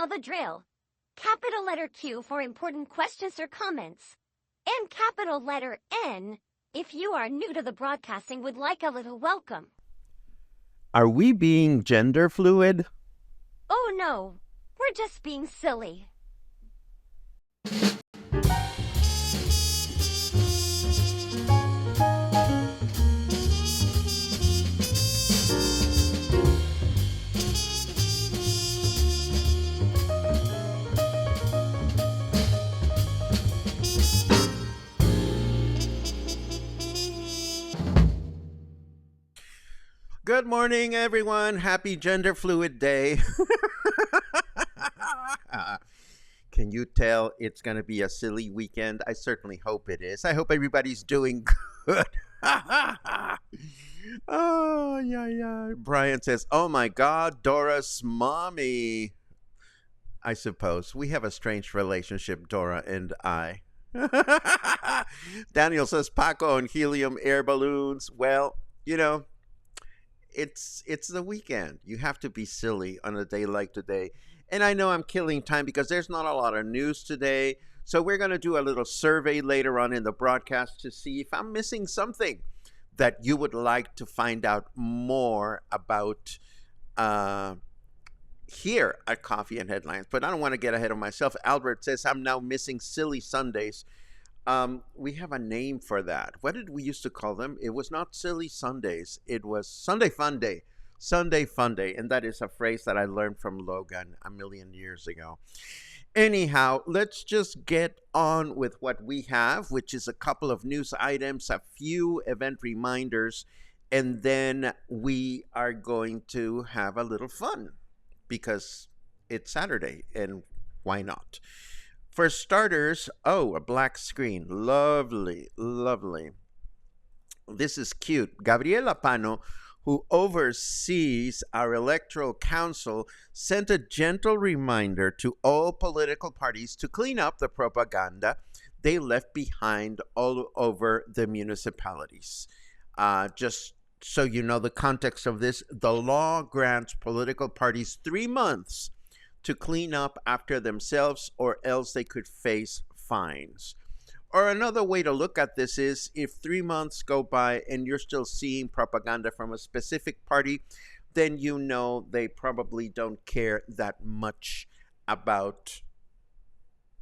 know the drill. Capital letter Q for important questions or comments. And capital letter N if you are new to the broadcasting would like a little welcome. Are we being gender fluid? Oh no, we're just being silly. Good morning, everyone. Happy Gender Fluid Day. Can you tell it's going to be a silly weekend? I certainly hope it is. I hope everybody's doing good. Oh, yeah. Brian says, oh my God, Dora's mommy. I suppose we have a strange relationship, Dora and I. Daniel says, Paco and helium air balloons. Well, you know, it's the weekend. You have to be silly on a day like today. And I know I'm killing time because there's not a lot of news today. So we're going to do a little survey later on in the broadcast to see if I'm missing something that you would like to find out more about here at Coffee and Headlines. But I don't want to get ahead of myself. Albert says I'm now missing silly Sundays. We have a name for that. What did we used to call them? It was not Silly Sundays. It was Sunday Fun Day. Sunday Fun Day. And that is a phrase that I learned from Logan a million years ago. Anyhow, let's just get on with what we have, which is a couple of news items, a few event reminders, and then we are going to have a little fun because it's Saturday, and why not? For starters, a black screen. Lovely. This is cute. Gabriela Pano, who oversees our electoral council, sent a gentle reminder to all political parties to clean up the propaganda they left behind all over the municipalities. Just so you know the context of this, the law grants political parties 3 months to clean up after themselves, or else they could face fines. Or another way to look at this is if 3 months go by and you're still seeing propaganda from a specific party, then you know they probably don't care that much about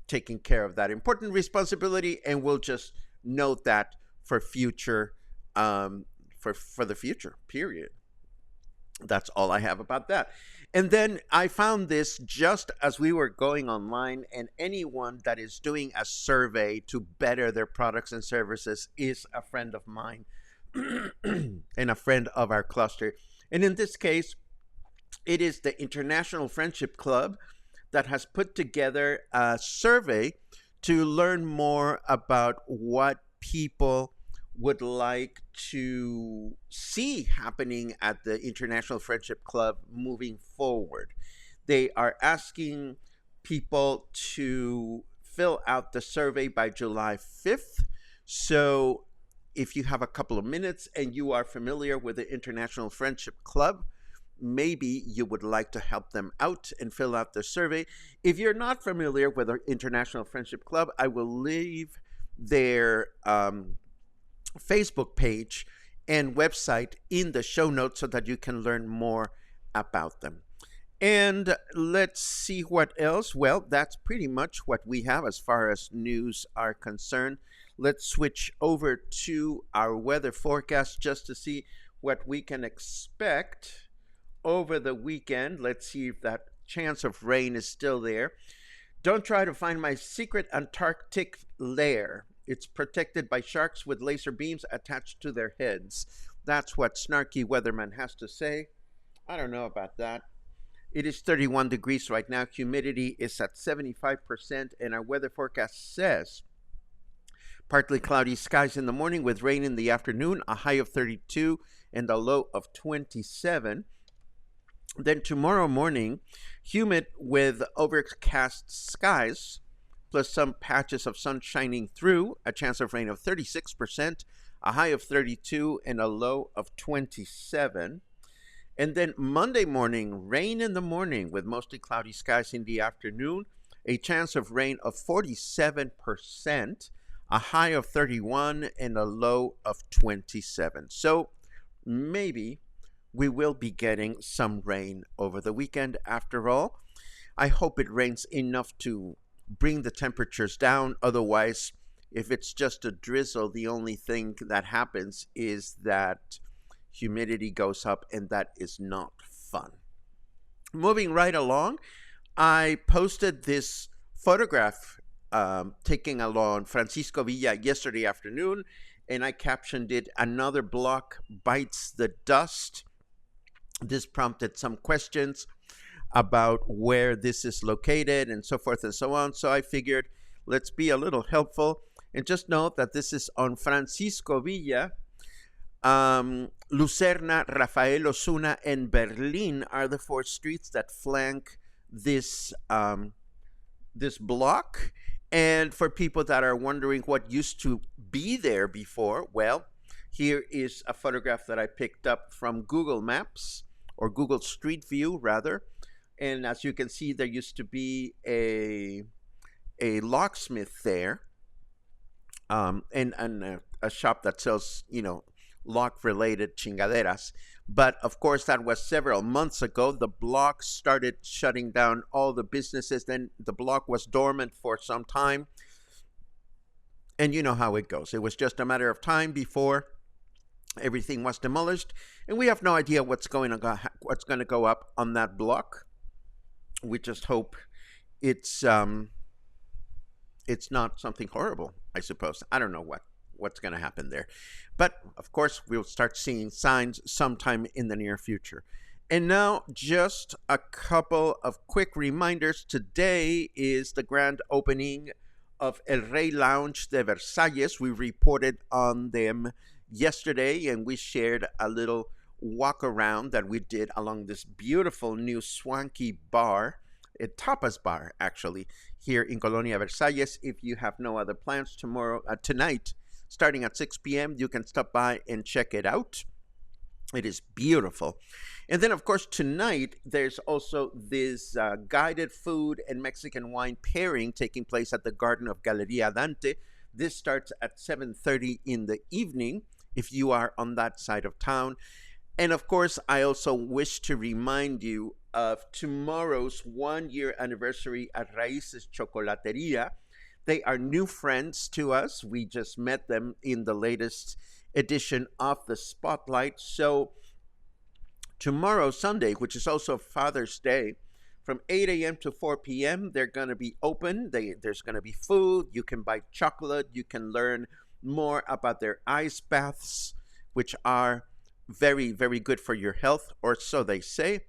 taking care of that important responsibility, and we'll just note that for future, for the future, period. That's all I have about that. And then I found this just as we were going online, and anyone that is doing a survey to better their products and services is a friend of mine and a friend of our cluster. And in this case, it is the International Friendship Club that has put together a survey to learn more about what people would like to see happening at the International Friendship Club moving forward. They are asking people to fill out the survey by July 5th. So if you have a couple of minutes and you are familiar with the International Friendship Club, maybe you would like to help them out and fill out the survey. If you're not familiar with the International Friendship Club, I will leave their Facebook page and website in the show notes so that you can learn more about them. And let's see what else. Well, that's pretty much what we have as far as news are concerned. Let's switch over to our weather forecast just to see what we can expect over the weekend. Let's see if that chance of rain is still there. Don't try to find my secret Antarctic lair. It's protected by sharks with laser beams attached to their heads. That's what Snarky Weatherman has to say. I don't know about that. It is 31 degrees right now. Humidity is at 75%, and our weather forecast says partly cloudy skies in the morning with rain in the afternoon, a high of 32 and a low of 27. Then tomorrow morning, humid with overcast skies, plus some patches of sun shining through, a chance of rain of 36%, a high of 32 and a low of 27. And then Monday morning, rain in the morning with mostly cloudy skies in the afternoon, a chance of rain of 47%, a high of 31, and a low of 27. So maybe we will be getting some rain over the weekend after all. I hope it rains enough to bring the temperatures down. Otherwise, if it's just a drizzle, the only thing that happens is that humidity goes up, and that is not fun. Moving right along, I posted this photograph taking along Francisco Villa yesterday afternoon, and I captioned it, "Another block bites the dust." This prompted some questions about where this is located and so forth and so on. So I figured let's be a little helpful and just note that this is on Francisco Villa. Lucerna, Rafael Osuna, and Berlin are the four streets that flank this block. And for people that are wondering what used to be there before, well, here is a photograph that I picked up from Google Maps, or Google Street View rather. And as you can see, there used to be a locksmith there, and a shop that sells, lock related chingaderas. But of course, that was several months ago. The block started shutting down all the businesses. Then the block was dormant for some time. And you know how it goes. It was just a matter of time before everything was demolished. And we have no idea what's going to go up on that block. We just hope it's not something horrible, I suppose. I don't know what's going to happen there. But of course, we'll start seeing signs sometime in the near future. And now, just a couple of quick reminders. Today is the grand opening of El Rey Lounge de Versalles. We reported on them yesterday, and we shared a little walk around that we did along this beautiful new swanky bar, a tapas bar actually, here in Colonia Versalles. If you have no other plans tonight, starting at 6 p.m., you can stop by and check it out. It is beautiful. And then, of course, tonight, there's also this guided food and Mexican wine pairing taking place at the Garden of Galeria Dante. This starts at 7:30 in the evening if you are on that side of town. And of course, I also wish to remind you of tomorrow's 1-year anniversary at Raíces Chocolateria. They are new friends to us. We just met them in the latest edition of the Spotlight. So tomorrow, Sunday, which is also Father's Day, from 8 a.m. to 4 p.m., they're going to be open. There's going to be food. You can buy chocolate. You can learn more about their ice baths, which are very, very good for your health, or so they say.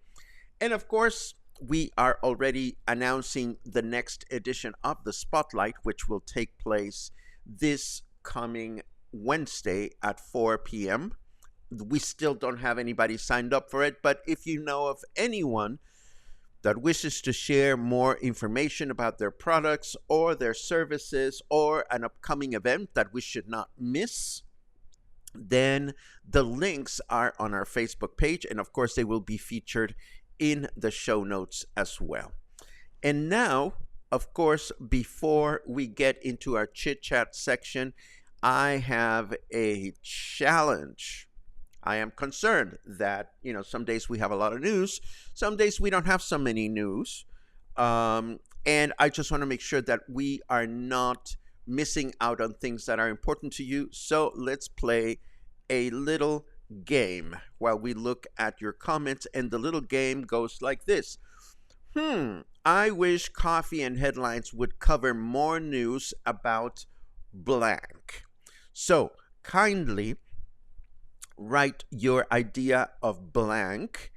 And of course, we are already announcing the next edition of the Spotlight, which will take place this coming Wednesday at 4 p.m. We still don't have anybody signed up for it, but if you know of anyone that wishes to share more information about their products or their services or an upcoming event that we should not miss, then the links are on our Facebook page, and of course they will be featured in the show notes as well. And now, of course, before we get into our chit chat section, I have a challenge. I am concerned that, some days we have a lot of news, some days we don't have so many news. And I just want to make sure that we are not missing out on things that are important to you. So let's play a little game while we look at your comments. And the little game goes like this. I wish Coffee and Headlines would cover more news about blank. So kindly write your idea of blank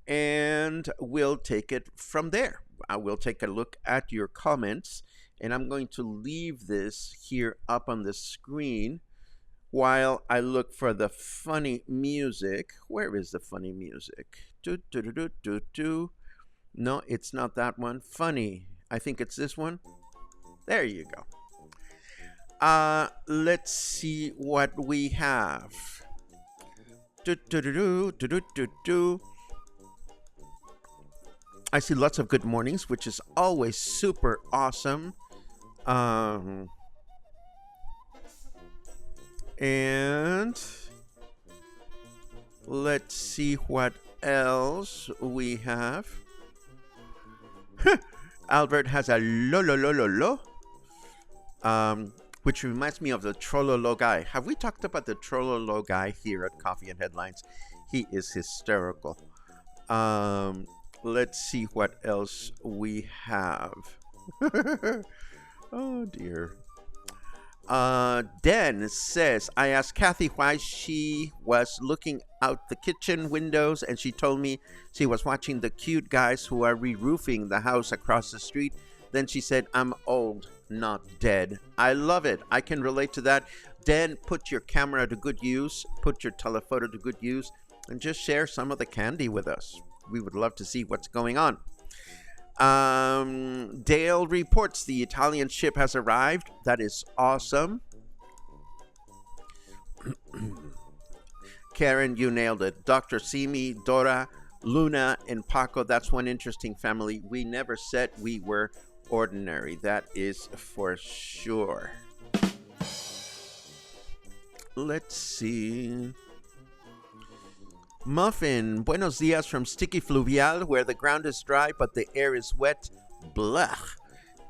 and we'll take it from there. I will take a look at your comments, and I'm going to leave this here up on the screen while I look for the funny music. Where is the funny music? No, it's not that one. Funny. I think it's this one. There you go. Let's see what we have. I see lots of good mornings, which is always super awesome. Um, and let's see what else we have. Albert has a lo lo lo lo lo. Which reminds me of the Trololo guy. Have we talked about the Trololo guy here at Coffee and Headlines? He is hysterical. Let's see what else we have. Oh dear. Den says, I asked Kathy why she was looking out the kitchen windows, and she told me she was watching the cute guys who are re-roofing the house across the street. Then she said, I'm old, not dead. I love it. I can relate to that. Den, put your camera to good use, put your telephoto to good use, and just share some of the candy with us. We would love to see what's going on. Dale reports the Italian ship has arrived. That is awesome. Karen, you nailed it. Dr. Simi, Dora, Luna, and Paco. That's one interesting family. We never said we were ordinary. That is for sure. Let's see. Muffin, buenos dias from Sticky Fluvial, where the ground is dry but the air is wet. Blah.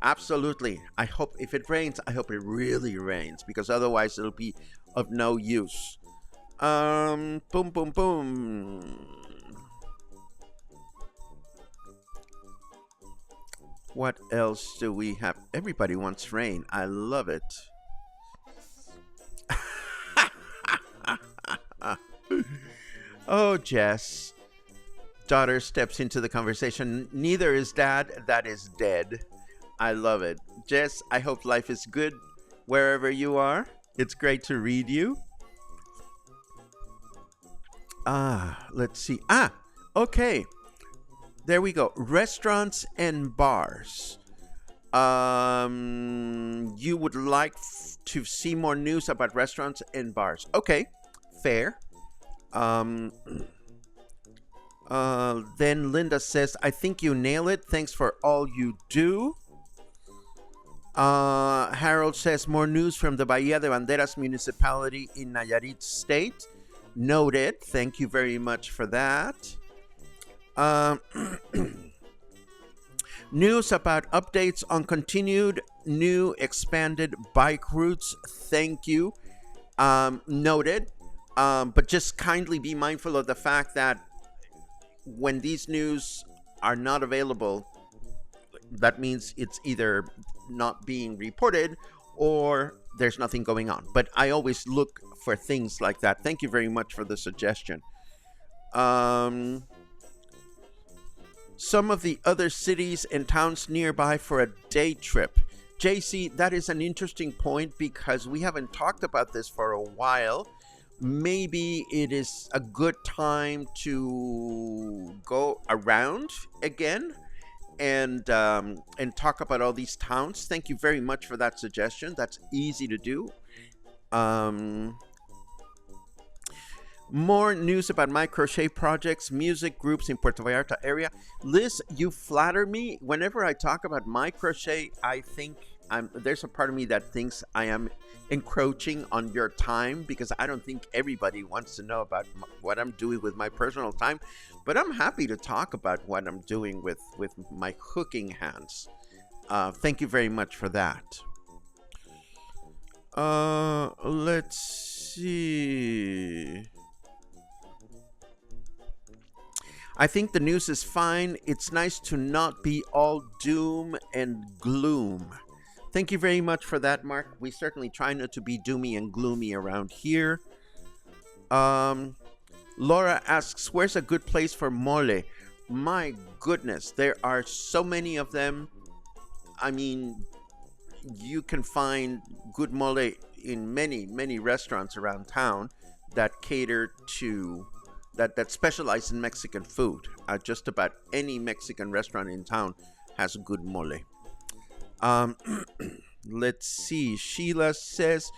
Absolutely. I hope if it rains, I hope it really rains, because otherwise it'll be of no use. Boom, boom, boom. What else do we have? Everybody wants rain. I love it. Oh, Jess. Daughter steps into the conversation. Neither is dad. That is dead. I love it. Jess, I hope life is good wherever you are. It's great to read you. Let's see. Okay. There we go. Restaurants and bars. You would like to see more news about restaurants and bars. Okay, fair. Then Linda says, I think you nail it. Thanks for all you do. Harold says, more news from the Bahía de Banderas municipality in Nayarit State. Noted. Thank you very much for that. News about updates on continued new expanded bike routes. Thank you. Noted. But just kindly be mindful of the fact that when these news are not available, that means it's either not being reported or there's nothing going on. But I always look for things like that. Thank you very much for the suggestion. Some of the other cities and towns nearby for a day trip. JC, that is an interesting point because we haven't talked about this for a while. Maybe it is a good time to go around again and talk about all these towns. Thank you very much for that suggestion. That's easy to do. More news about my crochet projects, music groups in Puerto Vallarta area. Liz, you flatter me. Whenever I talk about my crochet, I think there's a part of me that thinks I am encroaching on your time, because I don't think everybody wants to know about what I'm doing with my personal time. But I'm happy to talk about what I'm doing with my hooking hands. Thank you very much for that. Let's see. I think the news is fine. It's nice to not be all doom and gloom. Thank you very much for that, Mark. We certainly try not to be doomy and gloomy around here. Laura asks, where's a good place for mole? My goodness, there are so many of them. I mean, you can find good mole in many, many restaurants around town that cater to, that specialize in Mexican food. Just about any Mexican restaurant in town has good mole. Let's see. Sheila says,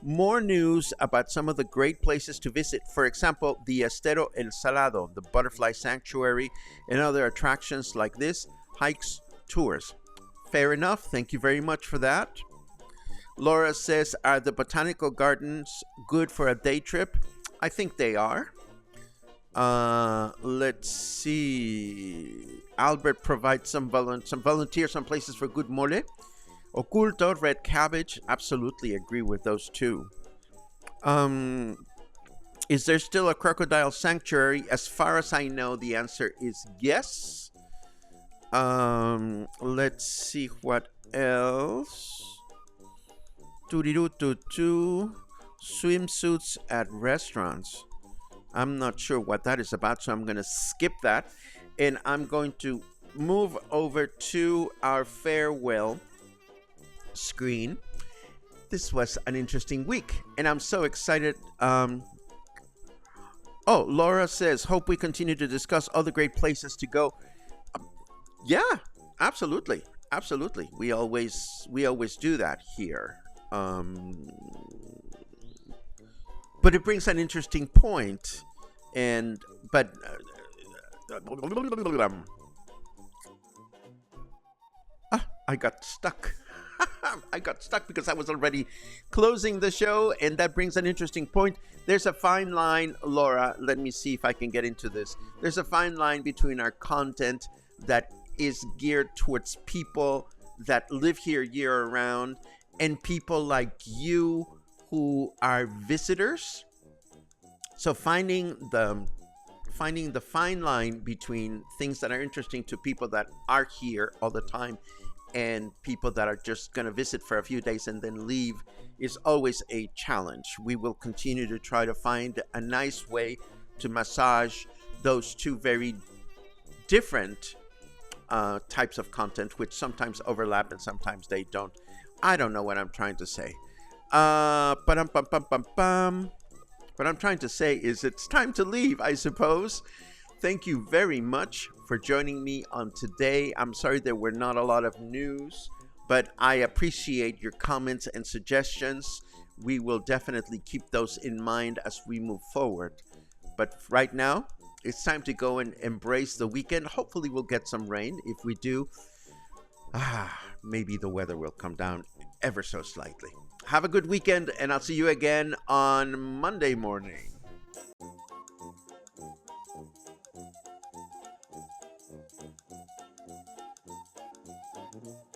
more news about some of the great places to visit. For example, the Estero El Salado, the Butterfly Sanctuary, and other attractions like this, hikes, tours. Fair enough. Thank you very much for that. Laura says, are the botanical gardens good for a day trip? I think they are. Let's see. Albert provides some volunteers, some places for good mole. Oculto, red cabbage. Absolutely agree with those two. Is there still a crocodile sanctuary? As far as I know, the answer is yes. Let's see what else. Swimsuits at restaurants. I'm not sure what that is about, so I'm going to skip that. And I'm going to move over to our farewell screen. This was an interesting week, and I'm so excited. Laura says, hope we continue to discuss all the great places to go. Yeah, absolutely. Absolutely. We always do that here. But it brings an interesting point, but I got stuck. I got stuck because I was already closing the show, and that brings an interesting point. There's a fine line, Laura. Let me see if I can get into this. There's a fine line between our content that is geared towards people that live here year round and people like you who are visitors. So finding the fine line between things that are interesting to people that are here all the time and people that are just going to visit for a few days and then leave is always a challenge. We will continue to try to find a nice way to massage those two very different types of content, which sometimes overlap and sometimes they don't. I don't know what I'm trying to say. What I'm trying to say is it's time to leave, I suppose. Thank you very much for joining me on today. I'm sorry there were not a lot of news, but I appreciate your comments and suggestions. We will definitely keep those in mind as we move forward. But right now, it's time to go and embrace the weekend. Hopefully we'll get some rain. If we do, maybe the weather will come down ever so slightly. Have a good weekend, and I'll see you again on Monday morning. Mm-hmm.